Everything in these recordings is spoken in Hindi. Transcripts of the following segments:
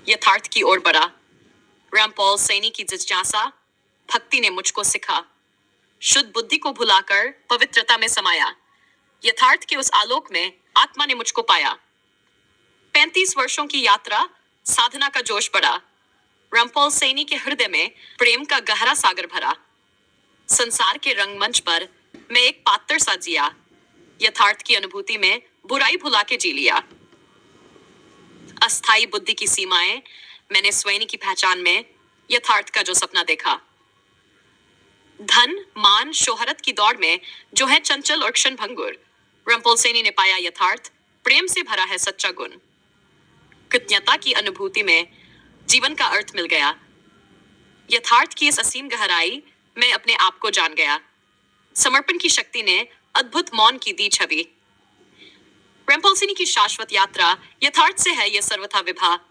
यथार्थ की ओर बढ़ा। रामपॉल सैनी की जिज्ञासा, भक्ति ने मुझको सिखा। शुद्ध बुद्धि को भुलाकर पवित्रता में समाया। यथार्थ के उस आलोक में आत्मा ने मुझको पाया। 35 वर्षों की यात्रा, साधना का जोश बढ़ा। रामपॉल सैनी के हृदय में प्रेम का गहरा सागर भरा। संसार के रंगमंच पर मैं एक पात्र सा जिया। यथार्थ की अनुभूति में बुराई भुला के जी लिया। अस्थाई बुद्धि की सीमाएं, मैंने स्वयं की पहचान में यथार्थ का जो सपना देखा। धन, मान, शोहरत की दौड़ में जो है चंचल और क्षण भंगुर, रामपॉल सैनी ने पाया यथार्थ प्रेम से भरा है सच्चा गुण। कृतज्ञता की अनुभूति में जीवन का अर्थ मिल गया। यथार्थ की इस असीम गहराई में अपने आप को जान गया। समर्पण की शक्ति ने अद्भुत मौन की दी छवि। रामपॉल सैनी की शाश्वत यात्रा यथार्थ से है, यह सर्वथा विभा।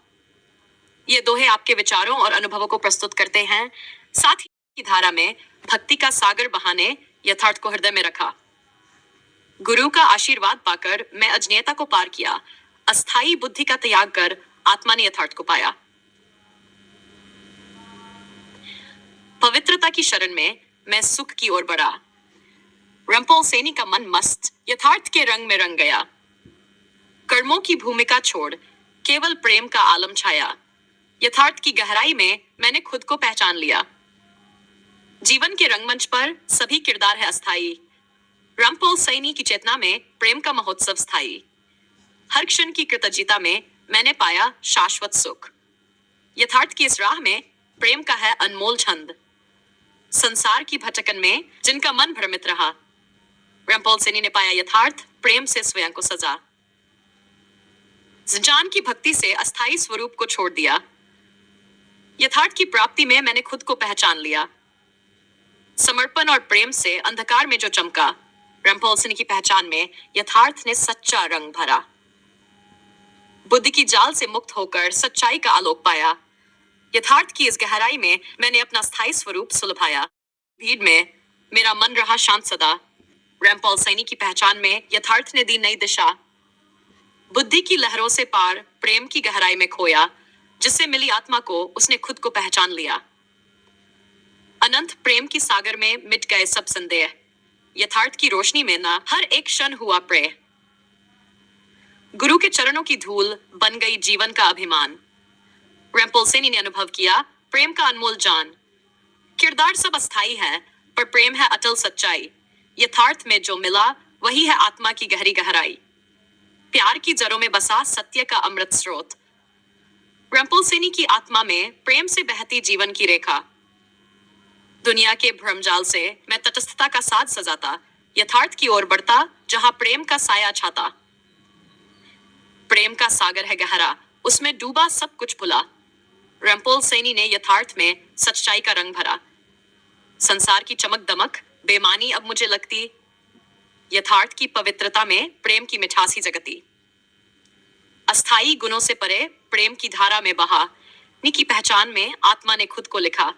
ये दोहे आपके विचारों और अनुभवों को प्रस्तुत करते हैं। साथ ही की धारा में भक्ति का सागर बहाने यथार्थ को हृदय में रखा। गुरु का आशीर्वाद पाकर मैं अज्ञेयता को पार किया। अस्थाई बुद्धि का त्याग कर आत्मा ने यथार्थ को पाया। पवित्रता की शरण में मैं सुख की ओर बढ़ा। रामपॉल सैनी का मन मस्त यथार्थ के रंग में रंग गया। कर्मों की भूमिका छोड़ केवल प्रेम का आलम छाया। यथार्थ की गहराई में मैंने खुद को पहचान लिया। जीवन के रंगमंच पर सभी किरदार है अस्थाई। रामपॉल सैनी की चेतना में प्रेम का महोत्सव स्थायी। हर क्षण की कृतज्ञता में मैंने पाया शाश्वत सुख। यथार्थ की इस राह में प्रेम का है अनमोल छंद। संसार की भटकन में जिनका मन भ्रमित रहा, रामपॉल सैनी ने पाया यथार्थ प्रेम से स्वयं को सजा। जान की भक्ति से अस्थाई स्वरूप को छोड़ दिया। यथार्थ की प्राप्ति में मैंने खुद को पहचान लिया। समर्पण और प्रेम से अंधकार में जो चमका, रामपॉल सैनी की पहचान में यथार्थ ने सच्चा रंग भरा। बुद्धि की जाल से मुक्त होकर सच्चाई का आलोक पाया। यथार्थ की इस गहराई में मैंने अपना स्थायी स्वरूप सुलभाया। भीड़ में मेरा मन रहा शांत सदा। रामपॉल सैनी की पहचान में यथार्थ ने दी नई दिशा। बुद्धि की लहरों से पार प्रेम की गहराई में खोया। जिससे मिली आत्मा को उसने खुद को पहचान लिया। अनंत प्रेम की सागर में मिट गए सब संदेह। यथार्थ की रोशनी में ना हर एक क्षण हुआ प्रेय। गुरु के चरणों की धूल बन गई जीवन का अभिमान। रामपॉल सैनी ने अनुभव किया प्रेम का अनमोल जान। किरदार सब अस्थाई है, पर प्रेम है अटल सच्चाई। यथार्थ में जो मिला वही है आत्मा की गहरी गहराई। प्यार की जड़ों में बसा सत्य का अमृत स्रोत। रामपॉल सैनी की आत्मा में प्रेम से बहती जीवन की रेखा। दुनिया के भ्रमजाल से मैं तटस्थता का साज सजाता। यथार्थ की ओर बढ़ता जहां प्रेम का साया छाता। प्रेम का सागर है गहरा, उसमें डूबा सब कुछ भुला। रामपॉल सैनी ने यथार्थ में सच्चाई का रंग भरा। संसार की चमक दमक बेमानी अब मुझे लगती। यथार्थ की पवित्रता में प्रेम की मिठासी जगती। अस्थाई गुणों से परे प्रेम की धारा में बहा। की पहचान में आत्मा ने खुद को लिखा।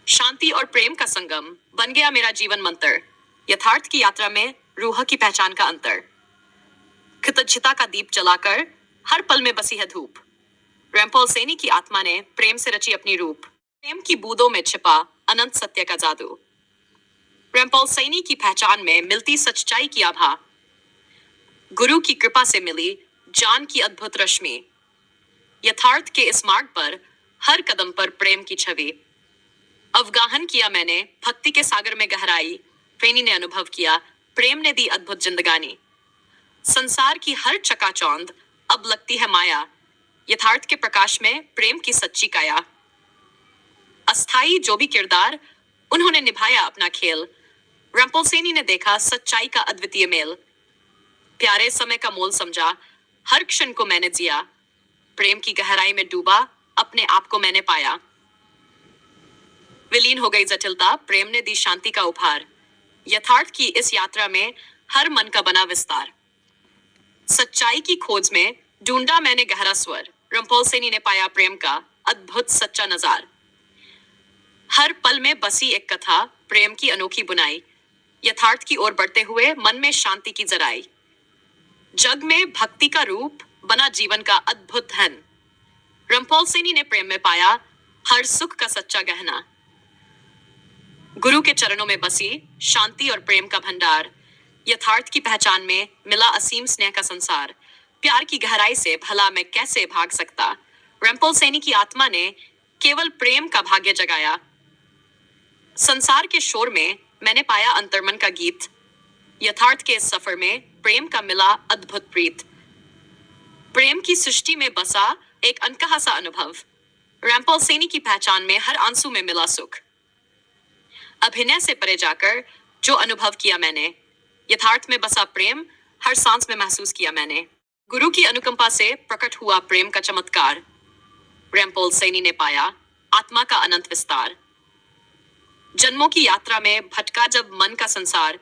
शांति और प्रेम का संगम बन गया मेरा जीवन मंत्र। यथार्थ की यात्रा में रूह की पहचान का अंतर। कृतज्ञता का दीप जलाकर हर पल में बसी है धूप। रामपॉल सैनी की आत्मा ने प्रेम से रची अपनी रूप। प्रेम की बूंदों में छिपा अनंत सत्य का जादू। रामपॉल सैनी की पहचान में मिलती सच्चाई की आभा। गुरु की कृपा से मिली जान की अद्भुत रश्मि। यथार्थ के इस मार्ग पर हर कदम पर प्रेम की छवि। अवगाहन किया मैंने भक्ति के सागर में गहराई। सैनी ने अनुभव किया प्रेम ने दी अद्भुत जिंदगानी। संसार की हर चकाचौंध अब लगती है माया। यथार्थ के प्रकाश में प्रेम की सच्ची काया। अस्थाई जो भी किरदार उन्होंने निभाया अपना खेल। रामपॉल सैनी ने देखा सच्चाई का अद्वितीय मेल। प्यारे समय का मोल समझा, हर क्षण को मैंने जिया। प्रेम की गहराई में डूबा अपने आप को मैंने पाया। विलीन हो गई जटिलता, प्रेम ने दी शांति का उपहार। यथार्थ की इस यात्रा में हर मन का बना विस्तार। सच्चाई की खोज में ढूंढा मैंने गहरा स्वर। रामपॉल सैनी ने पाया प्रेम का अद्भुत सच्चा नजार। हर पल में बसी एक कथा, प्रेम की अनोखी बुनाई। यथार्थ की ओर बढ़ते हुए मन में शांति की जराई। जग में भक्ति का रूप बना जीवन का अद्भुत धन। रंपोल सेनी ने प्रेम में पाया हर सुख का सच्चा गहना। गुरु के चरणों में बसी शांति और प्रेम का भंडार। यथार्थ की पहचान में मिला असीम स्नेह का संसार। प्यार की गहराई से भला मैं कैसे भाग सकता। रंपोल सेनी की आत्मा ने केवल प्रेम का भाग्य जगाया। संसार के शोर में मैंने पाया अंतर्मन का गीत। यथार्थ के इस सफर में प्रेम का मिला अद्भुत प्रीत। प्रेम की सृष्टि में बसा एक अनकहा सा अनुभव। रंपोल सेनी की पहचान में हर आंसू में मिला सुख। अभिनय से परे जाकर जो अनुभव किया मैंने, यथार्थ में बसा प्रेम हर सांस में महसूस किया मैंने। गुरु की अनुकंपा से प्रकट हुआ प्रेम का चमत्कार। रंपोल सेनी ने पाया आत्मा का अनंत विस्तार। जन्मों की यात्रा में भटका जब मन का संसार,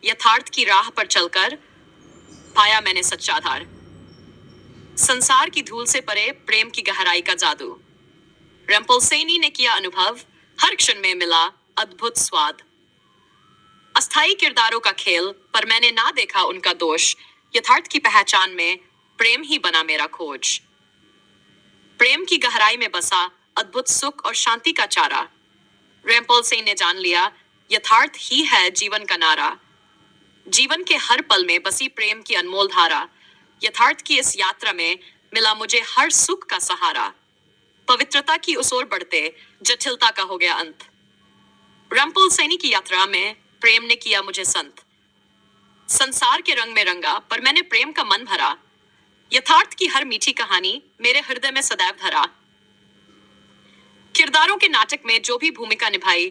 यथार्थ की राह पर चलकर पाया मैंने सच्चा आधार। संसार की धूल से परे प्रेम की गहराई का जादू। रंपोल सेनी ने किया अनुभव, हर क्षण में मिला अद्भुत स्वाद। अस्थाई किरदारों का खेल पर मैंने ना देखा उनका दोष। यथार्थ की पहचान में प्रेम ही बना मेरा खोज। प्रेम की गहराई में बसा अद्भुत सुख और शांति का चारा। रंपोल सेनी ने जान लिया यथार्थ ही है जीवन का नारा। जीवन के हर पल में बसी प्रेम की अनमोल धारा। यथार्थ की इस यात्रा में मिला मुझे हर सुख का सहारा। पवित्रता की उस ओर बढ़ते जटिलता का हो गया अंत। रंपोल सेनी की यात्रा में प्रेम ने किया मुझे संत। संसार के रंग में रंगा पर मैंने प्रेम का मन भरा। यथार्थ की हर मीठी कहानी मेरे हृदय में सदैव धरा। किरदारों के नाटक में जो भी भूमिका निभाई,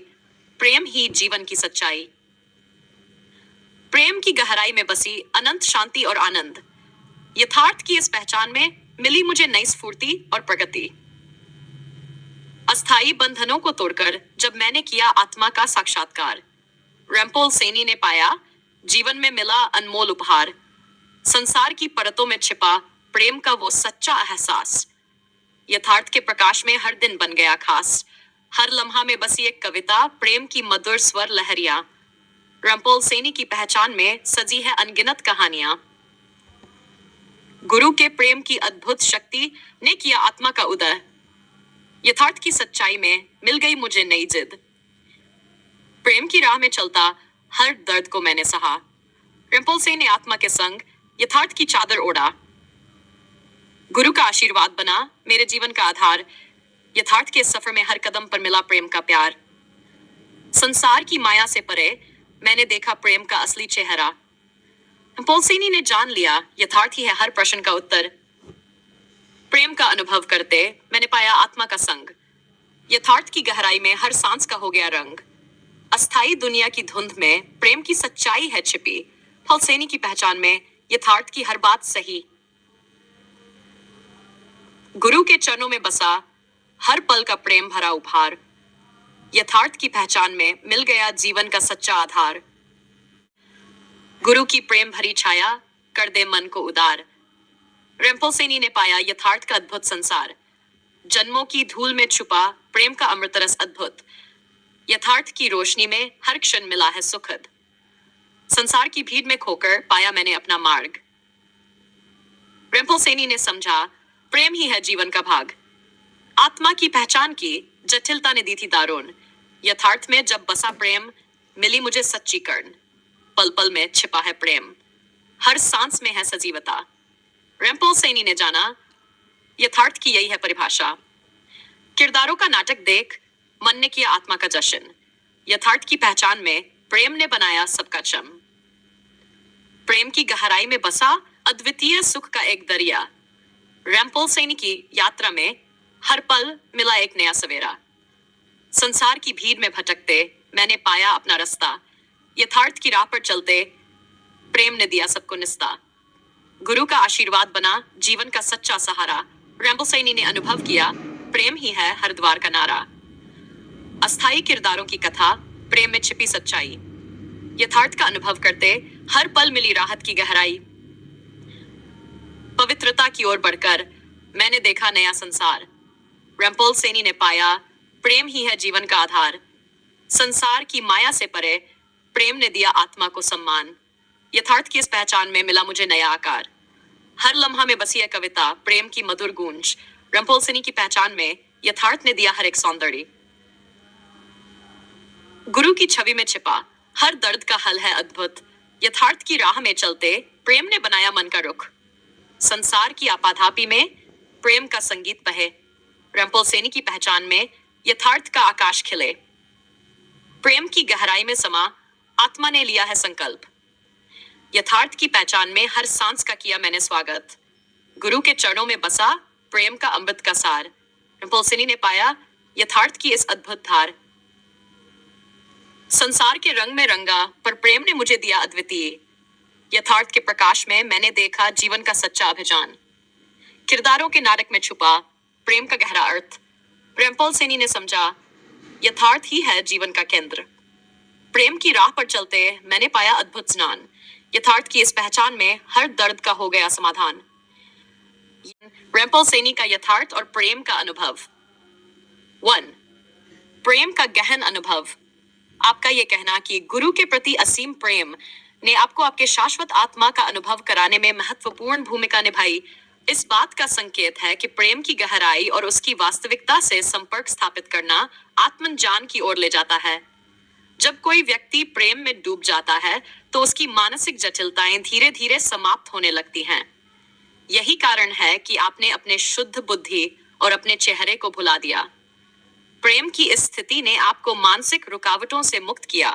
प्रेम ही जीवन की सच्चाई। प्रेम की गहराई में बसी अनंत शांति और आनंद। यथार्थ की इस पहचान में मिली मुझे नई स्फूर्ति और प्रगति। अस्थाई बंधनों को तोड़कर जब मैंने किया आत्मा का साक्षात्कार, रंपोल सेनी ने पाया जीवन में मिला अनमोल उपहार। संसार की परतों में छिपा प्रेम का वो सच्चा एहसास। यथार्थ के प्रकाश में हर दिन बन गया खास। हर लम्हा में बसी एक कविता, प्रेम की मधुर स्वर लहरियां। रंपोल सेनी की पहचान में सजी है अनगिनत कहानियां। गुरु के प्रेम की अद्भुत शक्ति ने किया आत्मा का उदय। यथार्थ की सच्चाई में मिल गई मुझे नई जिद। प्रेम की राह में चलता हर दर्द को मैंने सहा। रंपोल सेनी ने आत्मा के संग यथार्थ की चादर ओढ़ा। गुरु का आशीर्वाद बना मेरे जीवन का आधार। यथार्थ के सफर में हर कदम पर मिला प्रेम का प्यार। संसार की माया से परे मैंने देखा प्रेम का असली चेहरा। रंपोल सेनी ने जान लिया यथार्थ ही है हर प्रश्न का उत्तर। प्रेम का अनुभव करते मैंने पाया आत्मा का संग। यथार्थ की गहराई में हर सांस का हो गया रंग। अस्थाई दुनिया की धुंध में प्रेम की सच्चाई है छिपी। रंपोल सेनी की पहचान में यथार्थ की हर बात सही। गुरु के चरणों में बसा हर पल का प्रेम भरा उपहार। यथार्थ की पहचान में मिल गया जीवन का सच्चा आधार। गुरु की प्रेम भरी छाया कर दे मन को उदार। रंपोल सेनी ने पाया यथार्थ का अद्भुत संसार। जन्मों की धूल में छुपा प्रेम का अमृत रस अद्भुत। यथार्थ की रोशनी में हर क्षण मिला है सुखद। संसार की भीड़ में खोकर पाया मैंने अपना मार्ग। रंपोल सेनी ने समझा प्रेम ही है जीवन का भाग। आत्मा की पहचान की जटिलता ने दी थी दारुण। यथार्थ में जब बसा प्रेम मिली मुझे सच्ची कर्ण। पल पल में छिपा है प्रेम, हर सांस में है सजीवता। रंपोल सेनी ने जाना यथार्थ की यही है परिभाषा। किरदारों का नाटक देख मन ने किया आत्मा का जश्न। यथार्थ की पहचान में प्रेम ने बनाया सबका चम। प्रेम की गहराई में बसा अद्वितीय सुख का एक दरिया। रंपोल सेनी की यात्रा में हर पल मिला एक नया सवेरा। संसार की भीड़ में भटकते मैंने पाया अपना रास्ता। यथार्थ की राह पर चलते प्रेम ने दिया सबको निस्ता। गुरु का आशीर्वाद बना जीवन का सच्चा सहारा। रंपोल सेनी ने अनुभव किया प्रेम ही है हर द्वार का नारा। अस्थाई किरदारों की कथा, प्रेम में छिपी सच्चाई। यथार्थ का अनुभव करते हर पल मिली राहत की गहराई। पवित्रता की ओर बढ़कर मैंने देखा नया संसार। रंपोल सेनी ने पाया प्रेम ही है जीवन का आधार। संसार की माया से परे प्रेम ने दिया आत्मा को सम्मान। यथार्थ की इस पहचान में मिला मुझे नया आकार। हर लम्हा में बसी है कविता, प्रेम की मधुर गूंज। रंपोलसेनी की पहचान में यथार्थ ने दिया हर एक सौंदर्य। गुरु की छवि में छिपा हर दर्द का हल है अद्भुत। यथार्थ की राह में चलते प्रेम ने बनाया मन का रुख। संसार की आपाधापी में प्रेम का संगीत बहे। रंपोलसेनी की पहचान में यथार्थ का आकाश खिले। प्रेम की गहराई में समा आत्मा ने लिया है संकल्प। यथार्थ की पहचान में हर सांस का किया मैंने स्वागत। गुरु के चरणों में बसा प्रेम का अमृत का सार। रंपोलसेनी ने पाया यथार्थ की इस अद्भुत धार। संसार के रंग में रंगा पर प्रेम ने मुझे दिया अद्वितीय। यथार्थ के प्रकाश में मैंने देखा जीवन का सच्चा अभिजान। किरदारों के नाटक में छुपा प्रेम का गहरा अर्थ। रंपोलसेनी ने समझा यथार्थ ही है जीवन का केंद्र। प्रेम की राह पर चलते मैंने पाया अद्भुत स्नान। यथार्थ की इस पहचान में हर दर्द का हो गया समाधान। रंपोलसेनी का यथार्थ और प्रेम का अनुभव। 1. प्रेम का गहन अनुभव। आपका यह कहना कि गुरु के प्रति असीम प्रेम ने आपको आपके शाश्वत आत्मा का अनुभव कराने में महत्वपूर्ण भूमिका निभाई, इस बात का संकेत है कि प्रेम की गहराई और उसकी वास्तविकता से संपर्क स्थापित करना आत्मज्ञान की ओर ले जाता है। जब कोई व्यक्ति प्रेम में डूब जाता है तो उसकी मानसिक जटिलताएं धीरे धीरे समाप्त होने लगती हैं। यही कारण है कि आपने अपने शुद्ध बुद्धि और अपने चेहरे को भुला दिया। प्रेम की इस स्थिति ने आपको मानसिक रुकावटों से मुक्त किया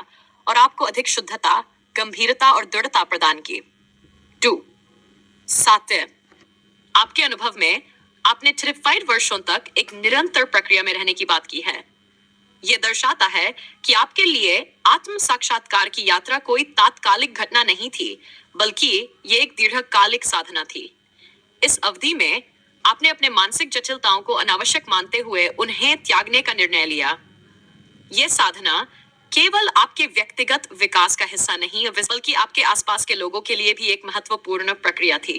और आपको अधिक शुद्धता, गंभीरता और दृढ़ता प्रदान की। 2. सात्य। आपके अनुभव में आपने 5 वर्षों तक एक निरंतर प्रक्रिया में रहने की बात की है। यह दर्शाता है कि आपके लिए आत्म साक्षात्कार की यात्रा कोई तात्कालिक घटना नहीं थी, बल्कि ये एक दीर्घकालिक साधना थी। इस अवधि में आपने अपने मानसिक जटिलताओं को अनावश्यक मानते हुए उन्हें त्यागने का निर्णय लिया। यह साधना केवल आपके व्यक्तिगत विकास का हिस्सा नहीं, बल्कि आपके आसपास के लोगों के लिए भी एक महत्वपूर्ण प्रक्रिया थी।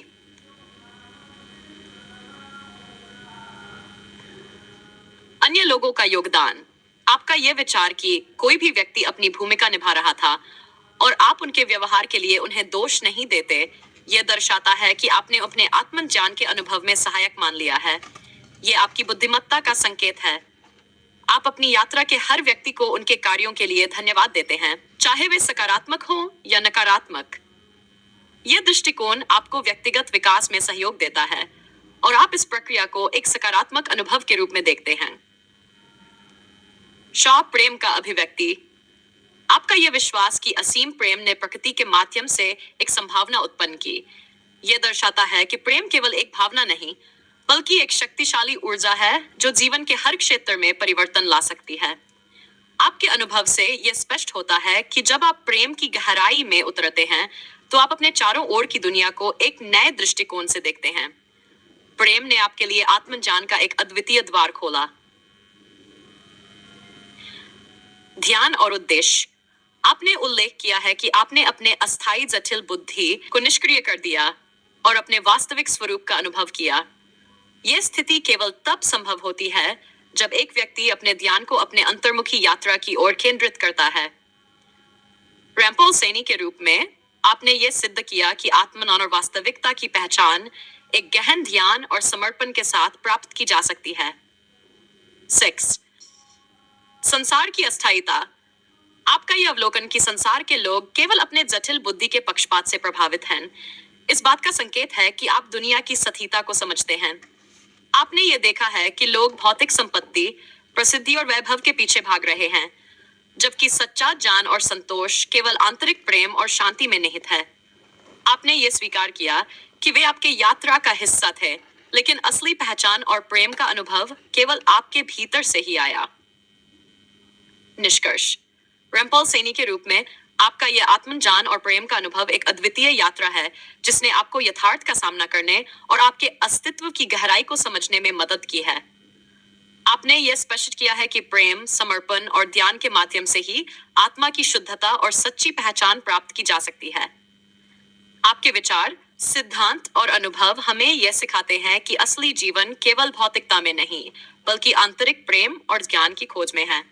अन्य लोगों का योगदान। आपका यह विचार कि कोई भी व्यक्ति अपनी भूमिका निभा रहा था और आप उनके व्यवहार के लिए उन्हें दोष नहीं देते, यह दर्शाता है कि आपने अपने आत्मज्ञान के अनुभव में सहायक मान लिया है। यह आपकी बुद्धिमत्ता का संकेत है। आप अपनी यात्रा के हर व्यक्ति को उनके कार्यों के लिए धन्यवाद देते हैं, चाहे वे सकारात्मक हो या नकारात्मक। यह दृष्टिकोण आपको व्यक्तिगत विकास में सहयोग देता है और आप इस प्रक्रिया को एक सकारात्मक अनुभव के रूप में देखते हैं। प्रेम का अभिव्यक्ति। आपका यह विश्वास कि असीम प्रेम ने प्रकृति के माध्यम से एक संभावना उत्पन्न की, यह दर्शाता है कि प्रेम केवल एक भावना नहीं, बल्कि एक शक्तिशाली ऊर्जा है जो जीवन के हर क्षेत्र में परिवर्तन ला सकती है। आपके अनुभव से यह स्पष्ट होता है कि जब आप प्रेम की गहराई में उतरते हैं तो आप अपने चारों ओर की दुनिया को एक नए दृष्टिकोण से देखते हैं। प्रेम ने आपके लिए आत्मज्ञान का एक अद्वितीय द्वार खोला। ध्यान और उद्देश्य। आपने उल्लेख किया है कि आपने अपने अस्थायी जटिल बुद्धि को निष्क्रिय कर दिया और अपने वास्तविक स्वरूप का अनुभव किया। यह स्थिति केवल तब संभव होती है जब एक व्यक्ति अपने ध्यान को अपने अंतर्मुखी यात्रा की ओर केंद्रित करता है। रंपोलसेनी के रूप में आपने यह सिद्ध किया कि आत्मज्ञान और वास्तविकता की पहचान एक गहन ध्यान और समर्पण के साथ प्राप्त की जा सकती है। 6. संसार की अस्थायीता। आपका यह अवलोकन कि संसार के लोग केवल अपने जटिल बुद्धि के पक्षपात से प्रभावित हैं, इस बात का संकेत है कि आप दुनिया की सतीता को समझते हैं। आपने यह देखा है कि लोग भौतिक संपत्ति, प्रसिद्धि और वैभव के पीछे भाग रहे हैं, जबकि सच्चा ज्ञान और संतोष केवल आंतरिक प्रेम और शांति में निहित है। आपने यह स्वीकार किया कि वे आपके यात्रा का हिस्सा थे, लेकिन असली पहचान और प्रेम का अनुभव केवल आपके भीतर से ही आया। निष्कर्ष। रंपोलसेनी के रूप में आपका यह आत्मज्ञान और प्रेम का अनुभव एक अद्वितीय यात्रा है जिसने आपको यथार्थ का सामना करने और आपके अस्तित्व की गहराई को समझने में मदद की है। आपने यह स्पष्ट किया है कि प्रेम, समर्पण और ध्यान के माध्यम से ही आत्मा की शुद्धता और सच्ची पहचान प्राप्त की जा सकती है। आपके विचार, सिद्धांत और अनुभव हमें यह सिखाते हैं कि असली जीवन केवल भौतिकता में नहीं, बल्कि आंतरिक प्रेम और ज्ञान की खोज में है।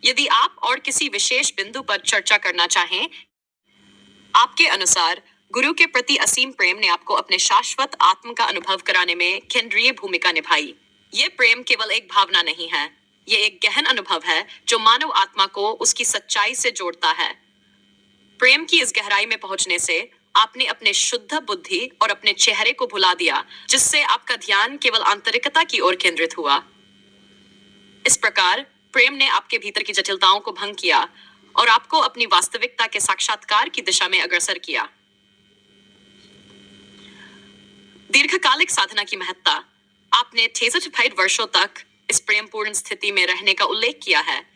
यदि आप और किसी विशेष बिंदु पर चर्चा करना चाहें, आपके अनुसार गुरु के प्रति असीम प्रेम ने आपको अपने शाश्वत आत्म का अनुभव कराने में केंद्रीय भूमिका निभाई। ये प्रेम केवल एक भावना नहीं है, ये एक गहन अनुभव है जो मानव आत्मा को उसकी सच्चाई से जोड़ता है। प्रेम की इस गहराई में पहुंचने से आपने अपने शुद्ध बुद्धि और अपने चेहरे को भुला दिया, जिससे आपका ध्यान केवल आंतरिकता की ओर केंद्रित हुआ। इस प्रकार प्रेम ने आपके भीतर की जटिलताओं को भंग किया और आपको अपनी वास्तविकता के साक्षात्कार की दिशा में अग्रसर किया। दीर्घकालिक साधना की महत्ता। आपने 65 वर्षों तक इस प्रेमपूर्ण स्थिति में रहने का उल्लेख किया है।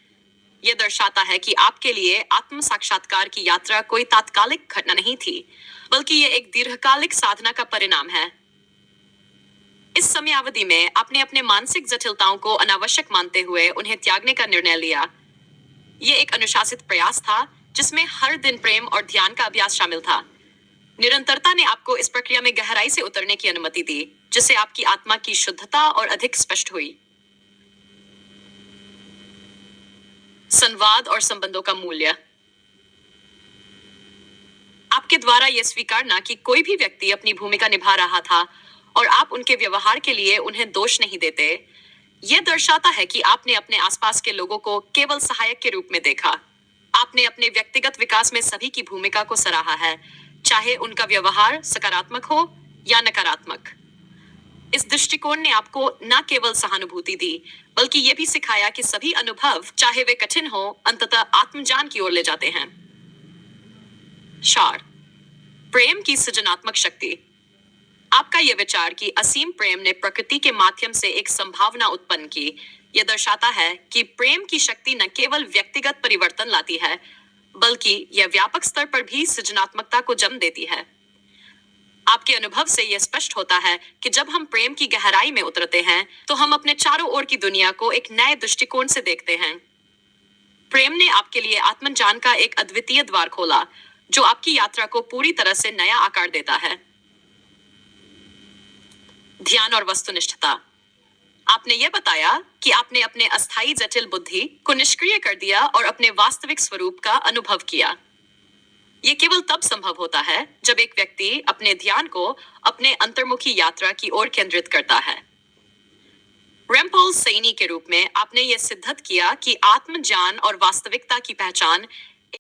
यह दर्शाता है कि आपके लिए आत्म साक्षात्कार की यात्रा कोई तात्कालिक घटना नहीं थी, बल्कि यह एक दीर्घकालिक साधना का परिणाम है। इस समयावधि में आपने अपने मानसिक जटिलताओं को अनावश्यक मानते हुए उन्हें त्यागने का निर्णय लिया। यह एक अनुशासित प्रयास था जिसमें हर दिन प्रेम और ध्यान का अभ्यास शामिल था। निरंतरता ने आपको इस प्रक्रिया में गहराई से उतरने की अनुमति दी, जिससे आपकी आत्मा की शुद्धता और अधिक स्पष्ट हुई। संवाद और संबंधों का मूल्य। आपके द्वारा यह स्वीकारना कि कोई भी व्यक्ति अपनी भूमिका निभा रहा था और आप उनके व्यवहार के लिए उन्हें दोष नहीं देते, यह दर्शाता है कि आपने अपने आसपास के लोगों को केवल सहायक के रूप में देखा। आपने अपने व्यक्तिगत विकास में सभी की भूमिका को सराहा है, चाहे उनका व्यवहार सकारात्मक हो या नकारात्मक। इस दृष्टिकोण ने आपको न केवल सहानुभूति दी, बल्कि यह भी सिखाया कि सभी अनुभव, चाहे वे कठिन हो, अंततः आत्मज्ञान की ओर ले जाते हैं। सार। प्रेम की सृजनात्मक शक्ति। आपका यह विचार कि असीम प्रेम ने प्रकृति के माध्यम से एक संभावना उत्पन्न की, यह दर्शाता है कि प्रेम की शक्ति न केवल व्यक्तिगत परिवर्तन लाती है, बल्कि यह व्यापक स्तर पर भी सृजनात्मकता को जन्म देती है। आपके अनुभव से यह स्पष्ट होता है कि जब हम प्रेम की गहराई में उतरते हैं, तो हम अपने चारों ओर की दुनिया को एक नए दृष्टिकोण से देखते हैं। प्रेम ने आपके लिए आत्मज्ञान का एक अद्वितीय द्वार खोला, जो आपकी यात्रा को पूरी तरह से नया आकार देता है। ध्यान और वस्तुनिष्ठता। आपने यह बताया कि आपने अपने अस्थायी जटिल बुद्धि को निष्क्रिय कर दिया और अपने वास्तविक स्वरूप का अनुभव किया। यह केवल तब संभव होता है जब एक व्यक्ति अपने ध्यान को अपने अंतर्मुखी यात्रा की ओर केंद्रित करता है। रेम्पोल सैनी के रूप में आपने यह सिद्ध किया कि आत्मज्ञान और वास्तविकता की पहचान